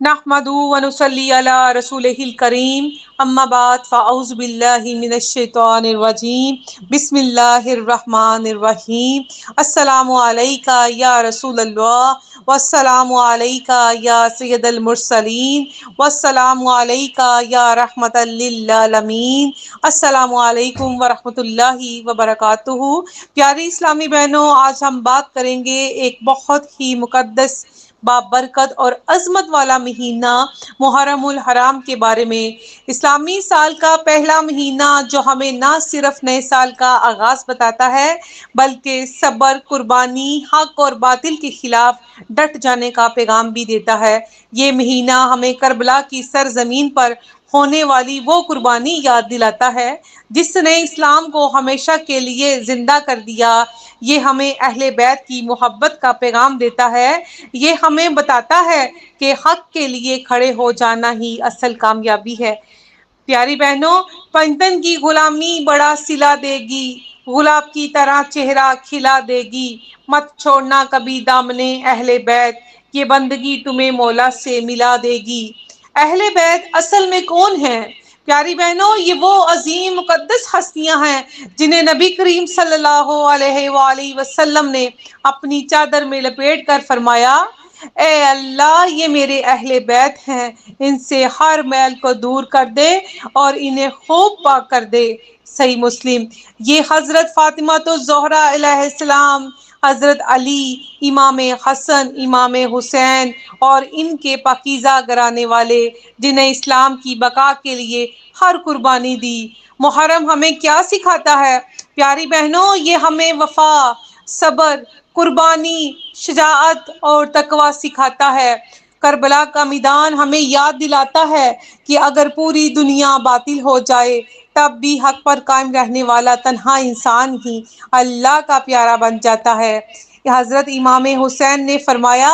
نحمدہ ونصلی علی رسولہ الکریم اما بعد فاعوذ باللہ من الشیطان الرجیم بسم اللہ الرحمن الرحیم السلام علیکہ یا رسول اللہ والسلام علیکہ یا سید المرسلین والسلام علیکہ یا رحمۃ للعالمین۔ السلام علیکم ورحمۃ اللہ وبرکاتہ۔ پیاری اسلامی بہنوں، آج ہم بات کریں گے ایک بہت ہی مقدس، بابرکت اور عظمت والا مہینہ محرم الحرام کے بارے میں۔ اسلامی سال کا پہلا مہینہ جو ہمیں نہ صرف نئے سال کا آغاز بتاتا ہے بلکہ صبر، قربانی، حق اور باطل کے خلاف ڈٹ جانے کا پیغام بھی دیتا ہے۔ یہ مہینہ ہمیں کربلا کی سرزمین پر ہونے والی وہ قربانی یاد دلاتا ہے جس نے اسلام کو ہمیشہ کے لیے زندہ کر دیا۔ یہ ہمیں اہل بیت کی محبت کا پیغام دیتا ہے۔ یہ ہمیں بتاتا ہے کہ حق کے لیے کھڑے ہو جانا ہی اصل کامیابی ہے۔ پیاری بہنوں، پنجتن کی غلامی بڑا سلا دے گی، گلاب کی طرح چہرہ کھلا دے گی، مت چھوڑنا کبھی دامنے اہل بیت، یہ بندگی تمہیں مولا سے ملا دے گی۔ اہل بیت اصل میں کون ہیں؟ پیاری بہنوں، یہ وہ عظیم مقدس ہستیاں ہیں جنہیں نبی کریم صلی اللہ علیہ وآلہ وسلم نے اپنی چادر میں لپیٹ کر فرمایا، اے اللہ، یہ میرے اہل بیت ہیں، ان سے ہر میل کو دور کر دے اور انہیں خوب پاک کر دے۔ صحیح مسلم۔ یہ حضرت فاطمہ الزہرا علیہ السلام، حضرت علی، امام حسن، امام حسین اور ان کے پاکیزہ گھرانے والے جنہیں اسلام کی بقا کے لیے ہر قربانی دی۔ محرم ہمیں کیا سکھاتا ہے؟ پیاری بہنوں، یہ ہمیں وفا، صبر، قربانی، شجاعت اور تقوی سکھاتا ہے۔ کربلا کا میدان ہمیں یاد دلاتا ہے کہ اگر پوری دنیا باطل ہو جائے تب بھی حق پر قائم رہنے والا تنہا انسان ہی اللہ کا پیارا بن جاتا ہے۔ حضرت امام حسین نے فرمایا،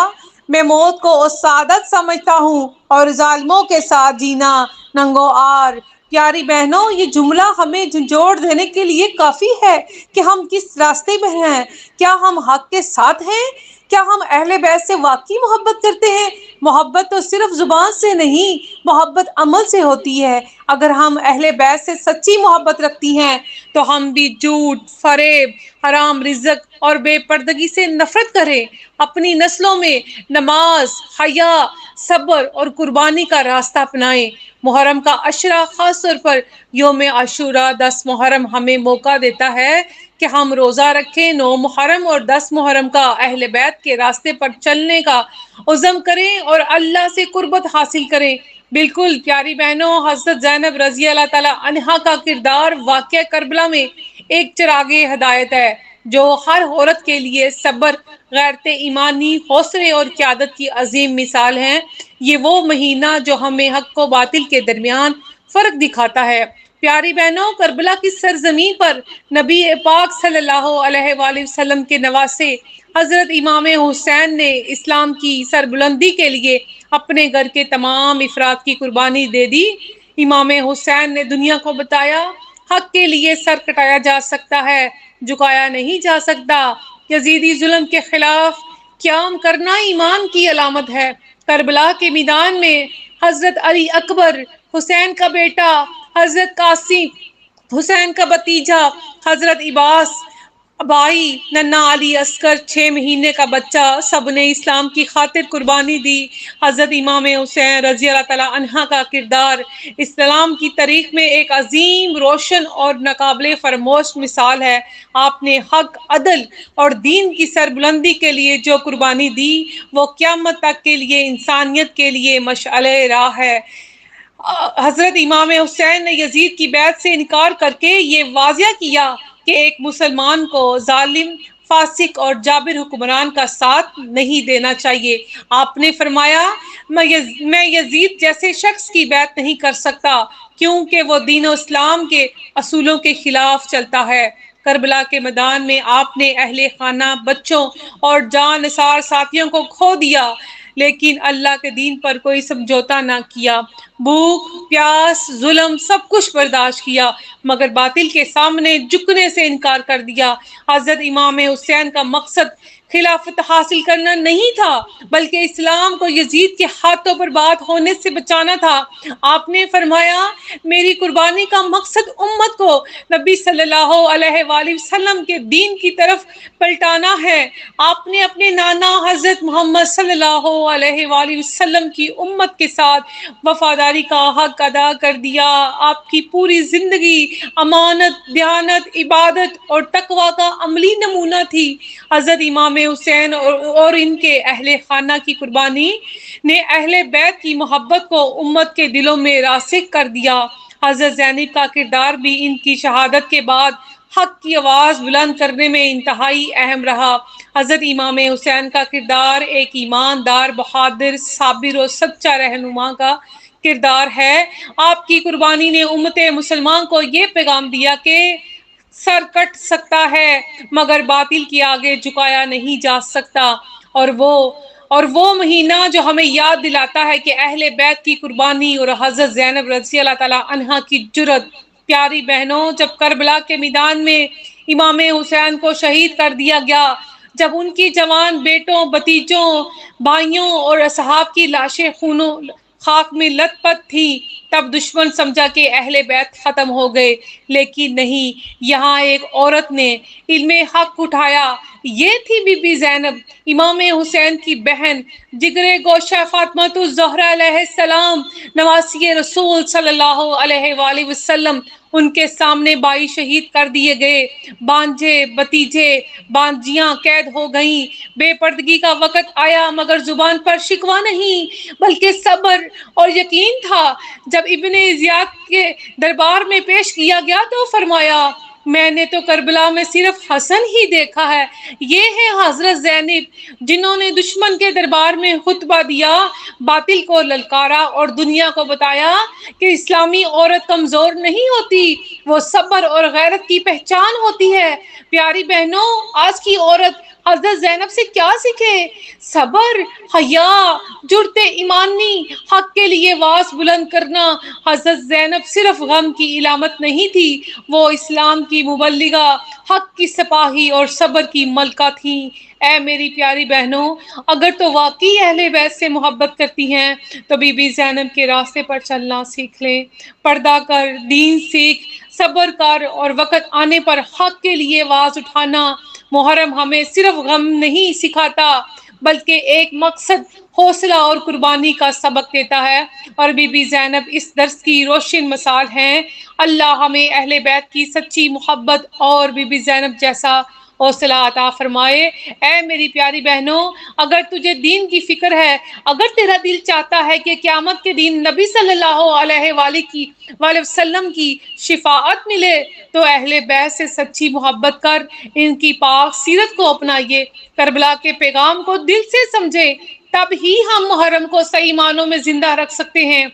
میں موت کو سعادت سمجھتا ہوں اور ظالموں کے ساتھ جینا ننگو آر۔ پیاری بہنوں، یہ جملہ ہمیں جھنجھوڑ دینے کے لیے کافی ہے کہ ہم کس راستے میں ہیں۔ کیا ہم حق کے ساتھ ہیں؟ کیا ہم اہل بیت سے واقعی محبت کرتے ہیں؟ محبت تو صرف زبان سے نہیں، محبت عمل سے ہوتی ہے۔ اگر ہم اہل بیت سے سچی محبت رکھتی ہیں تو ہم بھی جھوٹ، فریب، حرام رزق اور بے پردگی سے نفرت کریں۔ اپنی نسلوں میں نماز، حیا، صبر اور قربانی کا راستہ اپنائیں۔ محرم کا عشرہ، خاص طور پر یوم عاشوراء 10 محرم ہمیں موقع دیتا ہے کہ ہم روزہ رکھیں، 9 محرم اور 10 محرم کا اہل بیت کے راستے پر چلنے کا عزم کریں اور اللہ سے قربت حاصل کریں۔ بالکل پیاری بہنوں، حضرت زینب رضی اللہ تعالی عنہا کا کردار واقعہ کربلا میں ایک چراغ ہدایت ہے جو ہر عورت کے لیے صبر، غیرت ایمانی، حوصلے اور قیادت کی عظیم مثال ہے۔ یہ وہ مہینہ جو ہمیں حق و باطل کے درمیان فرق دکھاتا ہے۔ پیاری بہنوں، کربلا کی سرزمین پر نبی پاک صلی اللہ علیہ وآلہ وسلم کے نواسے حضرت امام حسین نے اسلام کی سربلندی کے لیے اپنے گھر کے تمام افراد کی قربانی دے دی۔ امام حسین نے دنیا کو بتایا، حق کے لیے سر کٹایا جا سکتا ہے، جھکایا نہیں جا سکتا۔ یزیدی ظلم کے خلاف قیام کرنا ایمان کی علامت ہے۔ کربلا کے میدان میں حضرت علی اکبر، حسین کا بیٹا حضرت قاسم، حسین کا بھتیجا حضرت عباس، بھائی ننا علی اصغر، 6 مہینے کا بچہ، سب نے اسلام کی خاطر قربانی دی۔ حضرت امام حسین رضی اللہ تعالیٰ عنہ کا کردار اسلام کی تاریخ میں ایک عظیم، روشن اور ناقابل فراموش مثال ہے۔ آپ نے حق، عدل اور دین کی سربلندی کے لیے جو قربانی دی وہ قیامت تک کے لیے انسانیت کے لیے مشعل راہ ہے۔ حضرت امام حسین نے یزید کی بیعت سے انکار کر کے یہ واضح کیا کہ ایک مسلمان کو ظالم، فاسق اور جابر حکمران کا ساتھ نہیں دینا چاہیے۔ آپ نے فرمایا، میں یزید جیسے شخص کی بیعت نہیں کر سکتا کیونکہ وہ دین و اسلام کے اصولوں کے خلاف چلتا ہے۔ کربلا کے میدان میں آپ نے اہل خانہ، بچوں اور جان نثار ساتھیوں کو کھو دیا لیکن اللہ کے دین پر کوئی سمجھوتا نہ کیا۔ بھوک، پیاس، ظلم سب کچھ برداشت کیا مگر باطل کے سامنے جھکنے سے انکار کر دیا۔ حضرت امام حسین کا مقصد خلافت حاصل کرنا نہیں تھا، بلکہ اسلام کو یزید کے ہاتھوں پر بات ہونے سے بچانا تھا۔ آپ نے فرمایا میری قربانی کا مقصد امت کو نبی صلی اللہ علیہ وآلہ وسلم کے دین کی طرف پلٹانا ہے۔ آپ نے اپنے نانا حضرت محمد صلی اللہ علیہ وآلہ وسلم کی امت کے ساتھ وفاداری کا حق ادا کر دیا۔ آپ کی پوری زندگی امانت، دیانت، عبادت اور تقوی کا عملی نمونہ تھی۔ حضرت امام حسین اور ان کے اہل خانہ کی قربانی نے اہل بیت کی محبت کو امت کے دلوں میں راسخ کر دیا۔ حضرت زینب کا کردار بھی ان کی شہادت کے بعد حق کی آواز بلند کرنے میں انتہائی اہم رہا۔ حضرت امام حسین کا کردار ایک ایماندار، بہادر، صابر اور سچا رہنما کا کردار ہے۔ آپ کی قربانی نے امت مسلمان کو یہ پیغام دیا کہ سر کٹ سکتا ہے مگر باطل کے آگے جھکایا نہیں جا سکتا، اور وہ مہینہ جو ہمیں یاد دلاتا ہے کہ اہل بیت کی قربانی اور حضرت زینب رضی اللہ تعالی عنہا کی جرأت۔ پیاری بہنوں، جب کربلا کے میدان میں امام حسین کو شہید کر دیا گیا، جب ان کی جوان بیٹوں، بھتیجوں، بھائیوں اور اصحاب کی لاشیں خونوں خاک میں لت پت تھیں، تب دشمن سمجھا کہ اہل بیت ختم ہو گئے، لیکن نہیں، یہاں ایک عورت نے علم حق اٹھایا۔ یہ تھی بی بی زینب، امام حسین کی بہن، جگر گوشہ فاطمہ الزہرا علیہ السلام، نواسی رسول صلی اللہ علیہ وآلہ وسلم۔ ان کے سامنے بھائی شہید کر دیے گئے، بانجے، بتیجے، بانجیاں قید ہو گئیں۔ بے پردگی کا وقت آیا مگر زبان پر شکوہ نہیں بلکہ صبر اور یقین تھا۔ جب ابن زیاد کے دربار میں پیش کیا گیا تو فرمایا میں نے تو کربلا میں صرف حسن ہی دیکھا ہے، یہ ہے حضرت زینب جنہوں نے دشمن کے دربار میں خطبہ دیا، باطل کو للکارا اور دنیا کو بتایا کہ اسلامی عورت کمزور نہیں ہوتی، وہ صبر اور غیرت کی پہچان ہوتی ہے۔ پیاری بہنوں، آج کی عورت حضرت زینب سے کیا سیکھے؟ صبر، حیا، جرت ایمانی، حق کے لیے آواز بلند کرنا۔ حضرت زینب صرف غم کی علامت نہیں تھی، وہ اسلام کی مبلغہ، حق کی سپاہی اور صبر کی ملکہ تھیں۔ اے میری پیاری بہنوں، اگر تو واقعی اہل بیت سے محبت کرتی ہیں تو بی بی زینب کے راستے پر چلنا سیکھ لیں۔ پردہ کر، دین سیکھ، صبر کر اور وقت آنے پر حق کے لیے آواز اٹھانا۔ محرم ہمیں صرف غم نہیں سکھاتا بلکہ ایک مقصد، حوصلہ اور قربانی کا سبق دیتا ہے، اور بی بی زینب اس درس کی روشن مثال ہیں۔ اللہ ہمیں اہل بیت کی سچی محبت اور بی بی زینب جیسا حوصلہ عطا فرمائے۔ اے میری پیاری بہنوں، اگر تجھے دین کی فکر ہے، اگر تیرا دل چاہتا ہے کہ قیامت کے دن نبی صلی اللہ علیہ وآلہ وسلم کی شفاعت ملے تو اہل بیت سے سچی محبت کر، ان کی پاک سیرت کو اپنائیے، کربلا کے پیغام کو دل سے سمجھے، تب ہی ہم محرم کو صحیح معنوں میں زندہ رکھ سکتے ہیں۔